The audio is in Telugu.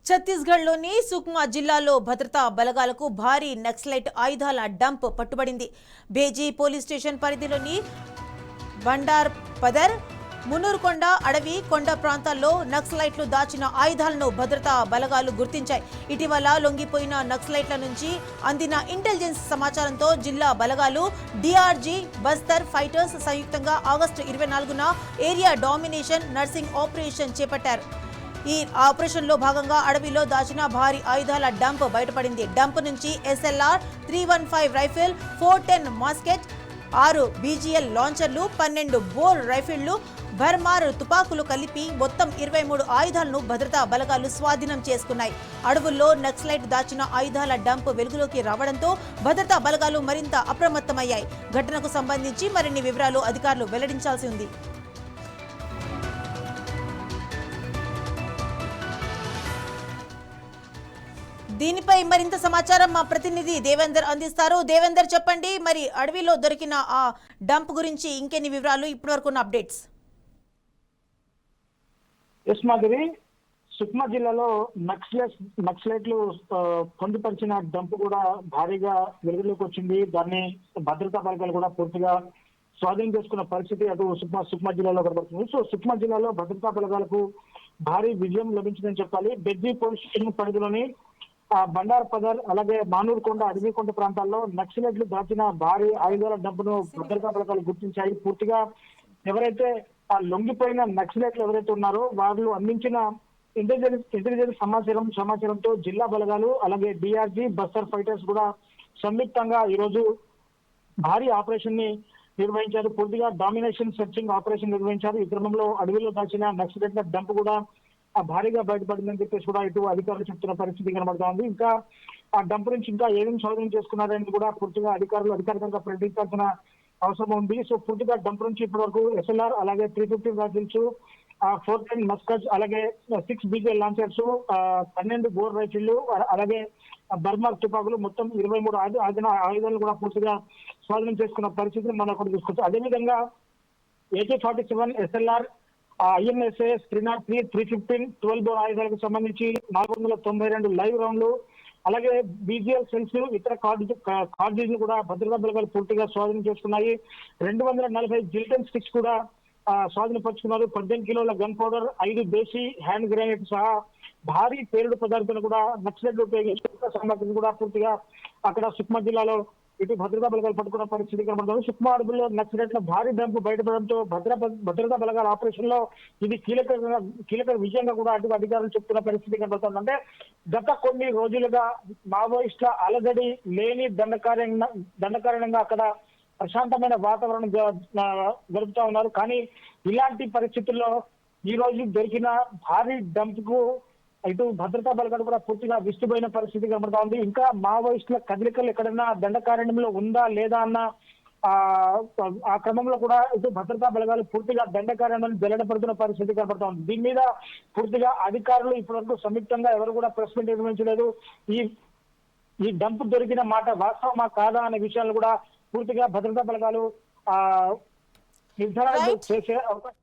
ఛత్తీస్గఢ్లోని సుక్మా జిల్లాలో భద్రతా బలగాలకు భారీ నక్సలైట్ ఆయుధాల డంప్ పట్టుబడింది. బేజీ పోలీస్ స్టేషన్ పరిధిలోని బండార్ పదర్, మునూర్కొండ అడవి కొండ ప్రాంతాల్లో నక్సలైట్లు దాచిన ఆయుధాలను భద్రతా బలగాలు గుర్తించాయి. ఇటీవల లొంగిపోయిన నక్సలైట్ల నుంచి అందిన ఇంటెలిజెన్స్ సమాచారంతో జిల్లా బలగాలు డిఆర్జీ బస్తర్ ఫైటర్స్ సంయుక్తంగా ఆగస్టు 24న ఏరియా డామినేషన్ నర్సింగ్ ఆపరేషన్ చేపట్టారు. ఈ ఆపరేషన్లో భాగంగా అడవిలో దాచిన భారీ ఆయుధాల డంప్ బయటపడింది. డంప్ నుంచి SLR 315 రైఫిల్, 410 మాస్కెట్, 6 BGL లాంచర్లు, 12 బోర్ రైఫిళ్లు, బర్మార్ తుపాకులు కలిపి మొత్తం 23 ఆయుధాలను భద్రతా బలగాలు స్వాధీనం చేసుకున్నాయి. అడవుల్లో నక్సలైట్ దాచిన ఆయుధాల డంప్ వెలుగులోకి రావడంతో భద్రతా బలగాలు మరింత అప్రమత్తమయ్యాయి. ఘటనకు సంబంధించి మరిన్ని వివరాలు అధికారులు వెల్లడించాల్సి ఉంది. దీనిపై మరింత సమాచారం మా ప్రతినిధి దేవేందర్ అందిస్తారు. దేవేందర్, చెప్పండి, మరి అడవిలో దొరికిన ఆ డంప్ గురించి ఇంకెన్ని వివరాలు, ఇప్పటివరకు ఉన్న అప్డేట్స్? మాధవి, సుక్మా జిల్లాలో నక్సలైట్లు పొందుపరిచిన డంప్ కూడా భారీగా వెలుగులోకి వచ్చింది. దాన్ని భద్రతా బలగాలు కూడా పూర్తిగా స్వాధీనం చేసుకున్న పరిస్థితి అటు సుక్మా జిల్లాలో కనబడుతుంది. సో సుక్మా జిల్లాలో భద్రతా బలగాలకు భారీ విజయం లభించిందని చెప్పాలి. బెజ్జీ పోలీస్ స్టేషన్ పరిధిలోని బండార్ పదర్, అలాగే మానూర్కొండ అడవికొండ ప్రాంతాల్లో నక్సలైట్లు దాచిన భారీ ఆయుధాల డంపును భద్రతా బలగాలు గుర్తించాయి. పూర్తిగా ఎవరైతే లొంగిపోయిన నక్సలైట్లు ఎవరైతే ఉన్నారో వాళ్ళు అందించిన ఇంటెలిజెన్స్ సమాచారంతో జిల్లా బలగాలు అలాగే డిఆర్జీ బస్తర్ ఫైటర్స్ కూడా సంయుక్తంగా ఈరోజు భారీ ఆపరేషన్ ని నిర్వహించారు. పూర్తిగా డామినేషన్ సర్చింగ్ ఆపరేషన్ నిర్వహించారు. ఈ క్రమంలో అడవిలో దాచిన నక్సలైట్ల డంప్ కూడా భారీగా బయటపడిందని చెప్పేసి కూడా ఇటు అధికారులు చెప్తున్న పరిస్థితి కనబడతా ఉంది. ఇంకా ఆ డంప్ నుంచి ఇంకా ఏమేమి స్వాధీనం చేసుకున్నారని కూడా పూర్తిగా అధికారికంగా ప్రకటించాల్సిన అవసరం ఉంది. సో పూర్తిగా డంప్ నుంచి ఇప్పటి వరకు SLR అలాగే 350 రాఫిల్స్, 410 మస్కజ్, అలాగే 6 BGL లాంచర్స్, 12 బోర్ రైఫిళ్లు, అలాగే బర్మార్ తుపాకులు, మొత్తం 23 ఆయుధాలను కూడా పూర్తిగా స్వాధీనం చేసుకున్న పరిస్థితిని మనం కూడా చూసుకోవచ్చు. అదేవిధంగా AK-47 SLR, INSS 303, 315, 12 బోర్ ఆయుధాలకు సంబంధించి 492 లైవ్ రౌండ్లు, అలాగే BGL సెల్స్, ఇతర కార్డులు కూడా భద్రతా బలగాలు పూర్తిగా స్వాధీనం చేసుకున్నాయి. 240 జిల్టన్ స్టిక్స్ కూడా స్వాధీనపరుచుకున్నారు. 18 కిలోల గన్ పౌడర్, 5 దేశీ హ్యాండ్ గ్రెనేడ్ సహా భారీ పేలుడు పదార్థాలు కూడా నక్సలైట్లు ఉపయోగించిన సామగ్రిని కూడా పూర్తిగా అక్కడ సుక్మా జిల్లాలో ఇటు భద్రతా బలగాలు పట్టుకున్న పరిస్థితి కనబడుతుంది. సుక్మా అడవుల్లో నక్సలైట్ల భారీ డంపు బయటపడడంతో భద్రతా బలగాల ఆపరేషన్ లో ఇది కీలక విజయంగా కూడా అటు అధికారులు చెప్తున్న పరిస్థితి కనబడుతుంది. అంటే గత కొన్ని రోజులుగా మావోయిస్టుల అలజడి లేని దండకారణంగా అక్కడ ప్రశాంతమైన వాతావరణం గడుపుతా ఉన్నారు. కానీ ఇలాంటి పరిస్థితుల్లో ఈ రోజు దొరికిన భారీ డంప్ కు ఇటు భద్రతా బలగాలు కూడా పూర్తిగా విస్తుపోయిన పరిస్థితి కనబడతా ఉంది. ఇంకా మావోయిస్టుల కదలికలు ఎక్కడైనా దండకారణ్యంలో ఉందా లేదా అన్న ఆ క్రమంలో కూడా ఇటు భద్రతా బలగాలు పూర్తిగా దండకారణ్యాన్ని జల్లెడపడుతున్న పరిస్థితి కనబడతా ఉంది. దీని మీద పూర్తిగా అధికారులు ఇప్పటివరకు సంయుక్తంగా ఎవరు కూడా ప్రెస్ మీట్ నిర్వహించలేదు. ఈ డంప్ దొరికిన మాట వాస్తవమా కాదా అనే విషయాలు కూడా పూర్తిగా భద్రతా బలగాలు నిర్ధారణ చేసే అవకాశం